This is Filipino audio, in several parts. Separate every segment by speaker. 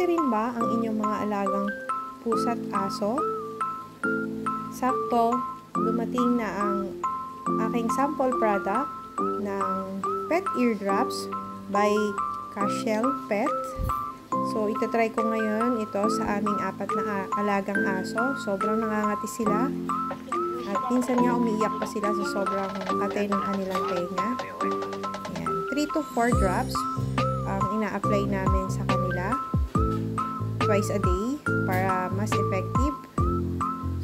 Speaker 1: Healthy rin ba ang inyong mga alagang pusa at aso? Sakto, dumating na ang aking sample product ng pet ear drops by Cashel Pet. So, itatry ko ngayon ito sa aming 4 na alagang aso. Sobrang nangangati sila. At minsan nga umiiyak pa sila sa sobrang katay ng kanilang tenga. Ayan. 3 to 4 drops ang ina-apply namin sa kanila twice a day para mas effective.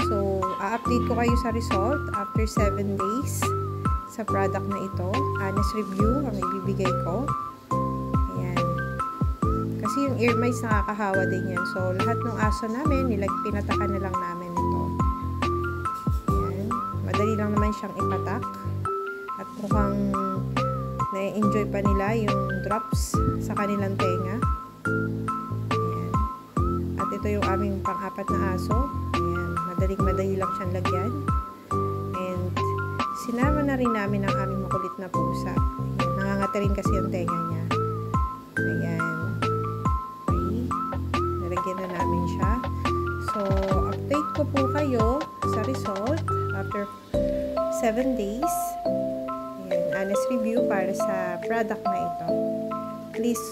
Speaker 1: So, a-update ko kayo sa result after 7 days sa product na ito. Honest review ang ibibigay ko. Ayan. Kasi yung ear mites nakakahawa din yan. So, lahat ng aso namin, pinatakan na lang namin ito. Ayan. Madali lang naman siyang ipatak. At mukhang na-enjoy pa nila yung drops sa kanilang tenga. Ayan. At ito yung aming pang-4 na aso. Ayan. Madaling-madali lang siyang lagyan. And sinama na rin namin ang aming makulit na pusa. Ayan. Nangangati rin kasi yung tenga niya. Ayan. Okay. Nalagyan na namin siya. So, update ko po kayo sa result after 7 days. Ayan. Honest review para sa product na ito. Please